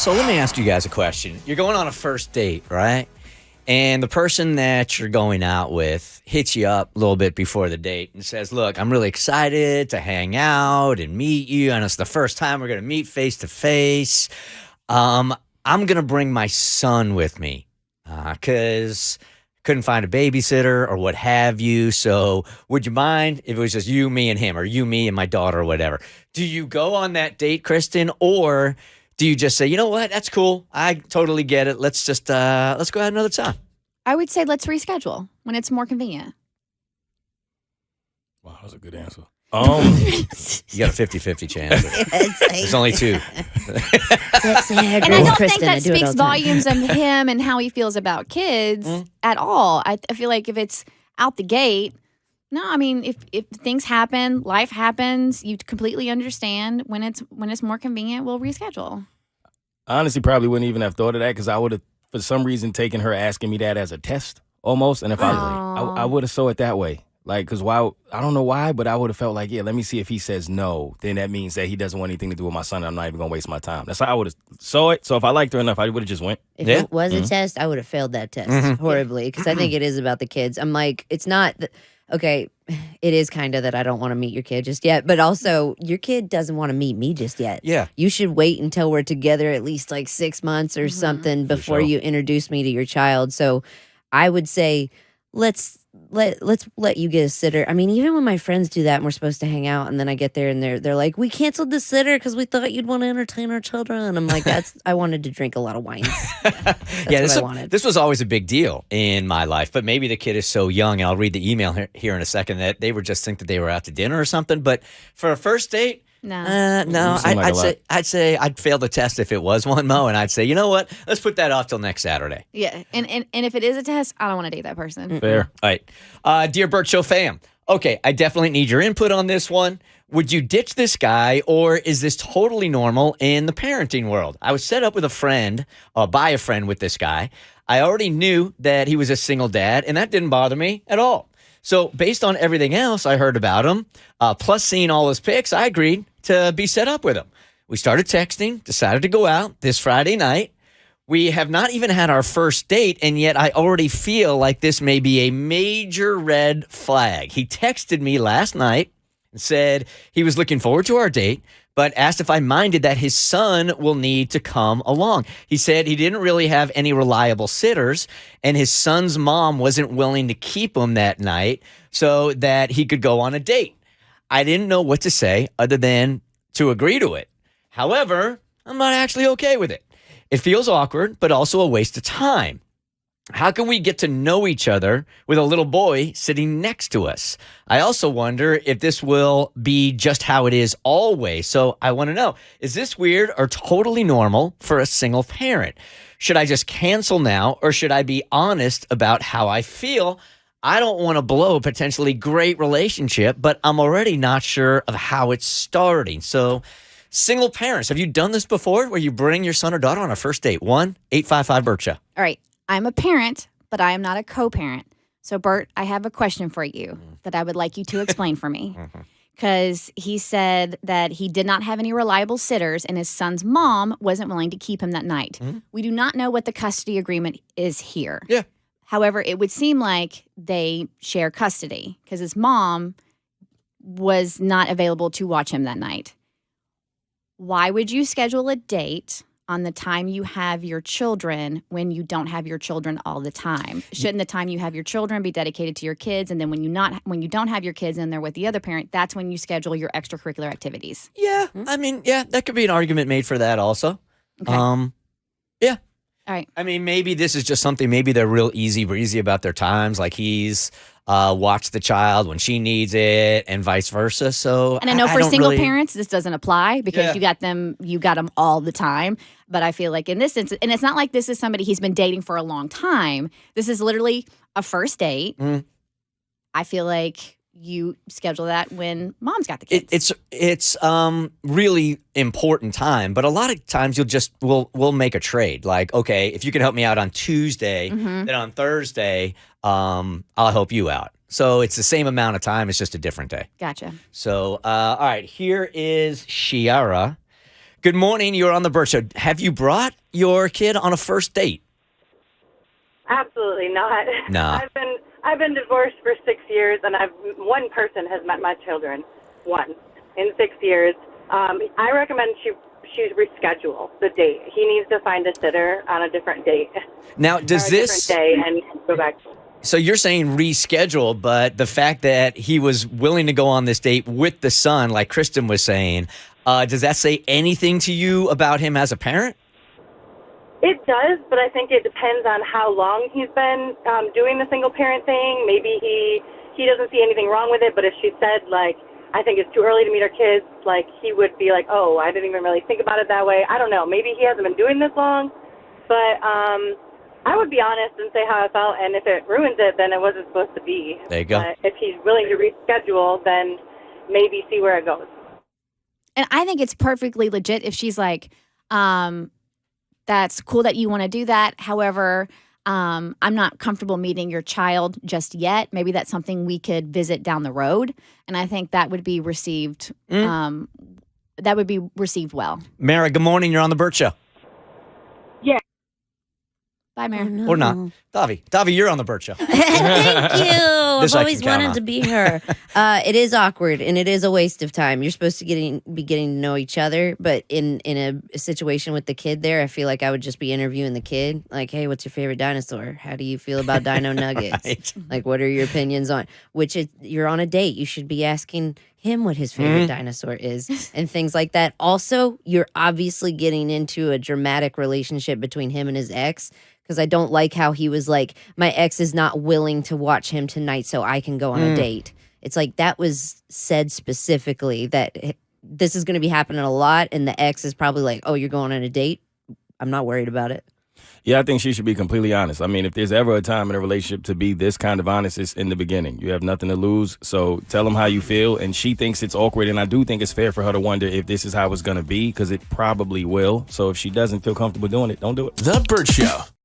So let me ask you guys a question. You're going on a first date, right? And the person that you're going out with hits you up a little bit before the date and says, look, I'm really excited to hang out and meet you. And it's the first time we're going to meet face to face. I'm going to bring my son with me because couldn't find a babysitter or what have you. So would you mind if it was just you, me, and him, or you, me, and my daughter or whatever? Do you go on that date, Kristen, or do you just say, you know what, that's cool. I totally get it. Let's just, let's go out another time. I would say let's reschedule when it's more convenient. Wow, that was a good answer. You got a 50-50 chance. There's only two. And I don't think that speaks volumes of him and how he feels about kids at all. I feel like if it's out the gate, no, I mean, if things happen, life happens, you completely understand. When it's more convenient, we'll reschedule. I honestly probably wouldn't even have thought of that because I would have, for some reason, taken her asking me that as a test almost. And if I would have saw it that way. Like, because why? I don't know why, but I would have felt like, yeah, let me see if he says no. Then that means that he doesn't want anything to do with my son. I'm not even going to waste my time. That's how I would have saw it. So if I liked her enough, I would have just went. If it was a test, I would have failed that test horribly because I think it is about the kids. I'm like, it's not, okay, it is kind of that I don't want to meet your kid just yet, but also your kid doesn't want to meet me just yet. Yeah. You should wait until we're together at least like 6 months or something before you introduce me to your child. So I would say, let's let you get a sitter. I mean, even when my friends do that and we're supposed to hang out and then I get there and they're like, we canceled the sitter because we thought you'd want to entertain our children. I'm like, I wanted to drink a lot of wines. That's what I wanted. This was always a big deal in my life, but maybe the kid is so young, and I'll read the email here in a second, that they would just think that they were out to dinner or something. But for a first date, no, I'd say I'd fail the test if it was one, Mo, and I'd say, you know what? Let's put that off till next Saturday. Yeah, and if it is a test, I don't want to date that person. Fair. All right. Dear Bert Show fam, okay, I definitely need your input on this one. Would you ditch this guy, or is this totally normal in the parenting world? I was set up with a friend, by a friend with this guy. I already knew that he was a single dad, and that didn't bother me at all. So based on everything else I heard about him, plus seeing all his pics, I agreed to be set up with him. We started texting, decided to go out this Friday night. We have not even had our first date, and yet I already feel like this may be a major red flag. He texted me last night and said he was looking forward to our date, but asked if I minded that his son will need to come along. He said he didn't really have any reliable sitters, and his son's mom wasn't willing to keep him that night so that he could go on a date. I didn't know what to say other than to agree to it. However, I'm not actually okay with it. It feels awkward, but also a waste of time. How can we get to know each other with a little boy sitting next to us? I also wonder if this will be just how it is always. So I want to know, is this weird or totally normal for a single parent? Should I just cancel now, or should I be honest about how I feel? I don't want to blow a potentially great relationship, but I'm already not sure of how it's starting. So single parents, have you done this before where you bring your son or daughter on a first date? 1-855-BERT Show. All right. I'm a parent, but I am not a co-parent. So, Bert, I have a question for you that I would like you to explain for me. Because he said that he did not have any reliable sitters and his son's mom wasn't willing to keep him that night. We do not know what the custody agreement is here. Yeah. However, it would seem like they share custody because his mom was not available to watch him that night. Why would you schedule a date on the time you have your children when you don't have your children all the time? Shouldn't the time you have your children be dedicated to your kids? And then when you don't have your kids and they're with the other parent, that's when you schedule your extracurricular activities. Yeah. I mean, yeah, that could be an argument made for that also. Okay. Yeah. All right. I mean, maybe this is just something, maybe they're real easy breezy about their times. Like he's watched the child when she needs it and vice versa. So, and I know for single parents, this doesn't apply because you got them all the time. But I feel like in this instance, and it's not like this is somebody he's been dating for a long time. This is literally a first date. I feel like you schedule that when mom's got the kids. It's really important time, but a lot of times we'll make a trade. Like, okay, if you can help me out on Tuesday, then on Thursday, I'll help you out. So it's the same amount of time. It's just a different day. Gotcha. So, all right, here is Shiara. Good morning. You're on the Bert Show. Have you brought your kid on a first date? Absolutely not. No. I've been divorced for 6 years, and one person has met my children. One in 6 years. I recommend she reschedule the date. He needs to find a sitter on a different date. Now, does or a this? different day and go back? So you're saying reschedule, but the fact that he was willing to go on this date with the son, like Kristen was saying, does that say anything to you about him as a parent? It does, but I think it depends on how long he's been doing the single parent thing. Maybe he doesn't see anything wrong with it, but if she said, like, I think it's too early to meet our kids, like, he would be like, oh, I didn't even really think about it that way. I don't know. Maybe he hasn't been doing this long, but I would be honest and say how I felt, and if it ruins it, then it wasn't supposed to be. There you go. But if he's willing to reschedule, then maybe see where it goes. And I think it's perfectly legit if she's like, that's cool that you want to do that. However, I'm not comfortable meeting your child just yet. Maybe that's something we could visit down the road. And I think that would be received. That would be received well. Mara, good morning. You're on the Bert Show. Bye, Mary. Oh, no. Or not. Davi, you're on the Bert Show. Thank you. This I've I always can count wanted on. to be her. It is awkward and it is a waste of time. You're supposed to be getting to know each other, but in a situation with the kid there, I feel like I would just be interviewing the kid. Like, hey, what's your favorite dinosaur? How do you feel about dino nuggets? Right. Like, what are your opinions on? You're on a date. You should be asking him what his favorite dinosaur is and things like that. Also, you're obviously getting into a dramatic relationship between him and his ex. Because I don't like how he was like, my ex is not willing to watch him tonight so I can go on a date. It's like that was said specifically that this is going to be happening a lot. And the ex is probably like, oh, you're going on a date? I'm not worried about it. Yeah, I think she should be completely honest. I mean, if there's ever a time in a relationship to be this kind of honest, it's in the beginning. You have nothing to lose, so tell them how you feel. And she thinks it's awkward, and I do think it's fair for her to wonder if this is how it's going to be, because it probably will. So if she doesn't feel comfortable doing it, don't do it. The Bert Show.